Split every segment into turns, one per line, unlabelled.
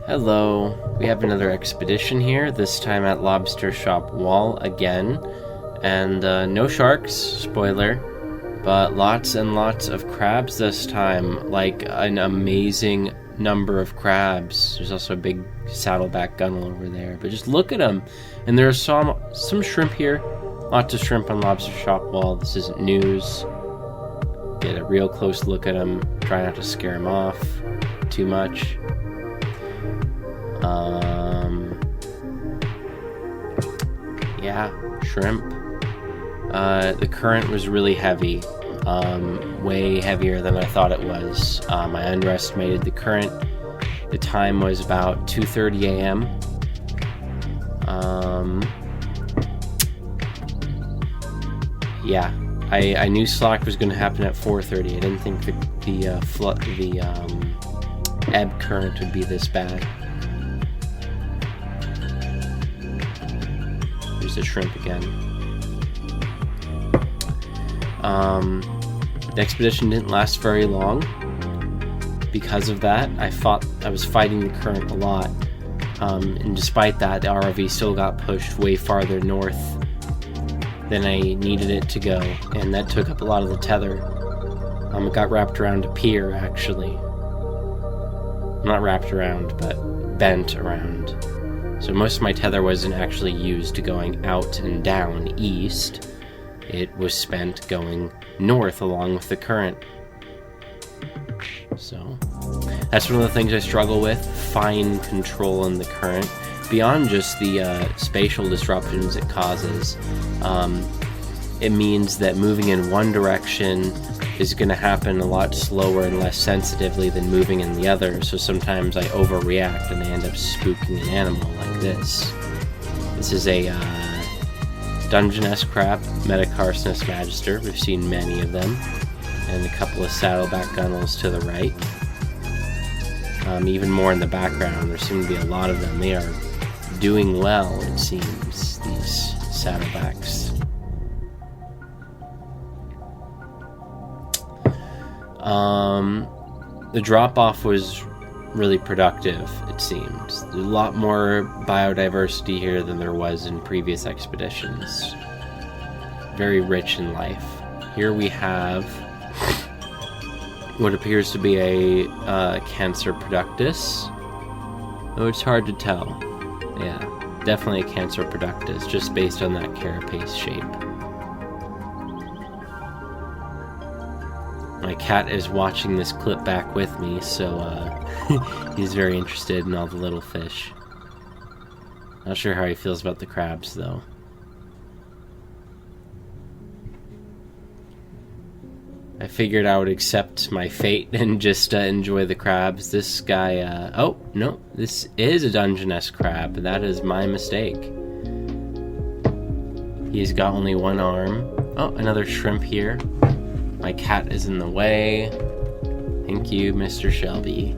Hello, we have another expedition here, this time at Lobster Shop Wall again, and no sharks, spoiler, but lots and lots of crabs this time, like an amazing number of crabs. There's also a big saddleback gunnel over there, but just look at them, and there's some shrimp here, lots of shrimp on Lobster Shop Wall. This isn't news. Get a real close look at them, try not to scare them off too much. Yeah, shrimp. The current was really heavy, way heavier than I thought it was. I underestimated the current. The time was about 2:30 a.m. Yeah, I knew slack was going to happen at 4:30. I didn't think the ebb current would be this bad. There's the shrimp again. The expedition didn't last very long. Because of that, I was fighting the current a lot. And despite that, the ROV still got pushed way farther north than I needed it to go, and that took up a lot of the tether. It got wrapped around a pier, actually. Not wrapped around, but bent around. So most of my tether wasn't actually used going out and down east. It was spent going north along with the current. So that's one of the things I struggle with, fine control in the current. Beyond just the spatial disruptions it causes, it means that moving in one direction is going to happen a lot slower and less sensitively than moving in the other, so sometimes I overreact and I end up spooking an animal like this. This is a Dungeness crab, Metacarcinus magister. We've seen many of them, and a couple of saddleback gunnels to the right. Even more in the background, there seem to be a lot of them. They are doing well, it seems, these saddlebacks. The drop-off was really productive, it seems. There's a lot more biodiversity here than there was in previous expeditions. Very rich in life. Here we have what appears to be a Cancer productus, though it's hard to tell. Yeah, definitely a Cancer productus, just based on that carapace shape. My cat is watching this clip back with me, so he's very interested in all the little fish. Not sure how he feels about the crabs, though. I figured I would accept my fate and just enjoy the crabs. This guy, oh, no, this is a Dungeness crab. That is my mistake. He's got only one arm. Oh, another shrimp here. My cat is in the way. Thank you, Mr. Shelby.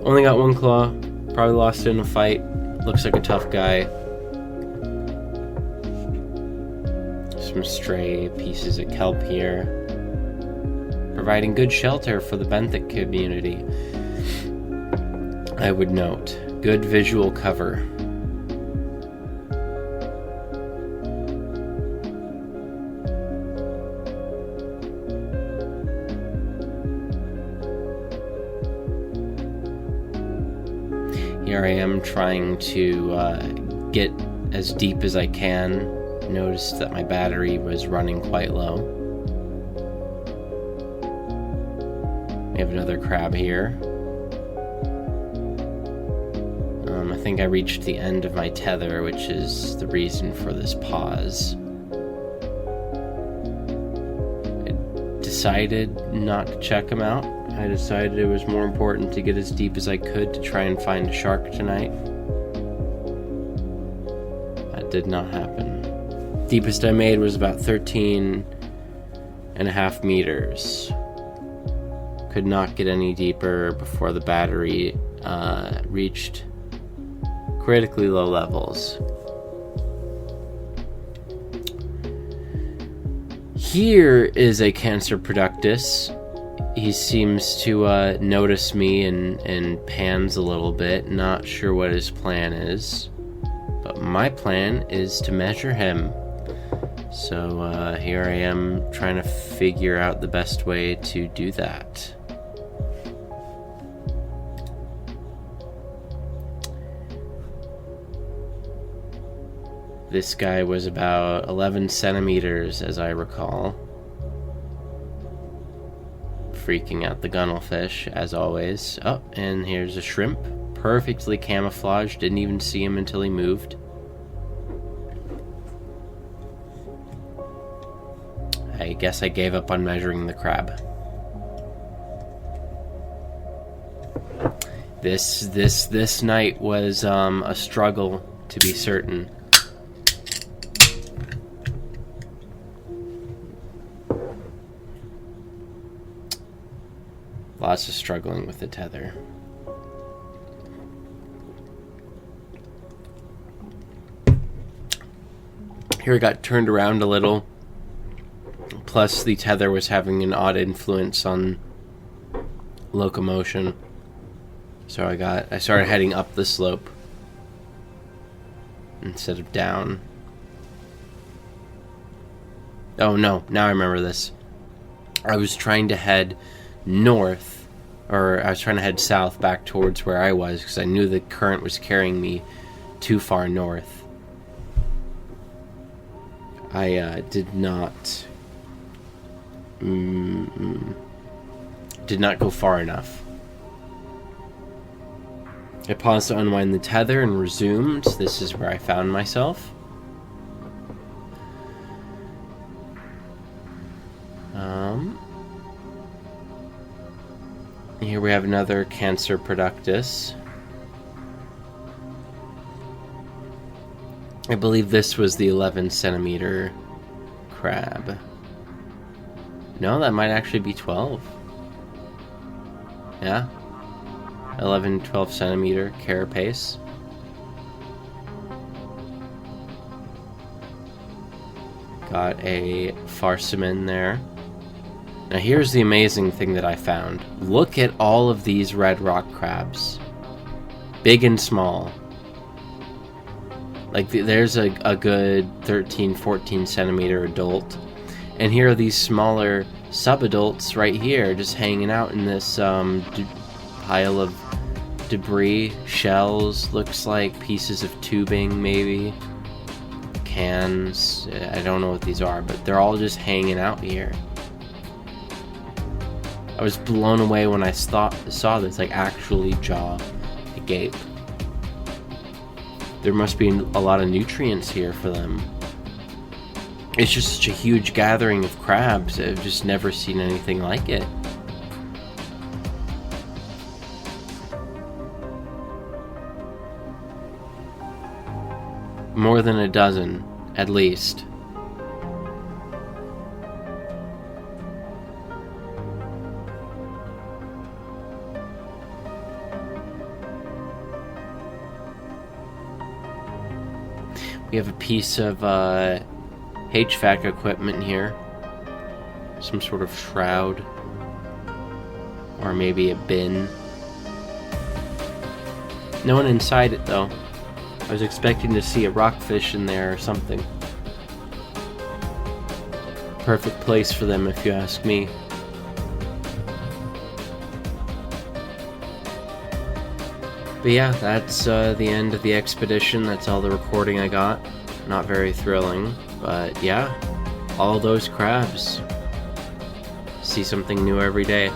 Only got one claw. Probably lost it in a fight. Looks like a tough guy. Some stray pieces of kelp here. Providing good shelter for the benthic community. I would note. Good visual cover. Here I am trying to get as deep as I can. Noticed that my battery was running quite low. We have another crab here. I think I reached the end of my tether, which is the reason for this pause. I decided not to check them out. I decided it was more important to get as deep as I could to try and find a shark tonight. That did not happen. Deepest I made was about 13.5 meters. Could not get any deeper before the battery reached critically low levels. Here is a Cancer productus. He seems to notice me and pans a little bit. Not sure what his plan is, but my plan is to measure him. So here I am trying to figure out the best way to do that. This guy was about 11 centimeters, as I recall. Freaking out the gunnelfish, as always. Oh, and here's a shrimp. Perfectly camouflaged. Didn't even see him until he moved. I guess I gave up on measuring the crab. This night was a struggle, to be certain. Lots of struggling with the tether. Here it got turned around a little. Plus the tether was having an odd influence on locomotion. So I started heading up the slope instead of down. Oh no, now I remember this. I was trying to head north, or I was trying to head south back towards where I was because I knew the current was carrying me too far north. I did not go far enough. I paused to unwind the tether and resumed. This is where I found myself. Here we have another Cancer productus. I believe this was the 11 centimeter crab. No, that might actually be 12. Yeah. 11, 12 centimeter carapace. Got a farcimen there. Now here's the amazing thing that I found. Look at all of these red rock crabs. Big and small. Like there's a good 13, 14 centimeter adult. And here are these smaller subadults right here just hanging out in this pile of debris, shells, looks like pieces of tubing maybe. Cans, I don't know what these are, but they're all just hanging out here. I was blown away when I saw this, like actually jaw agape. There must be a lot of nutrients here for them. It's just such a huge gathering of crabs. I've just never seen anything like it. More than a dozen, at least. We have a piece of HVAC equipment here. Some sort of shroud. Or maybe a bin. No one inside it though. I was expecting to see a rockfish in there or something. Perfect place for them if you ask me. But yeah, that's the end of the expedition. That's all the recording I got. Not very thrilling, but yeah, all those crabs. See something new every day.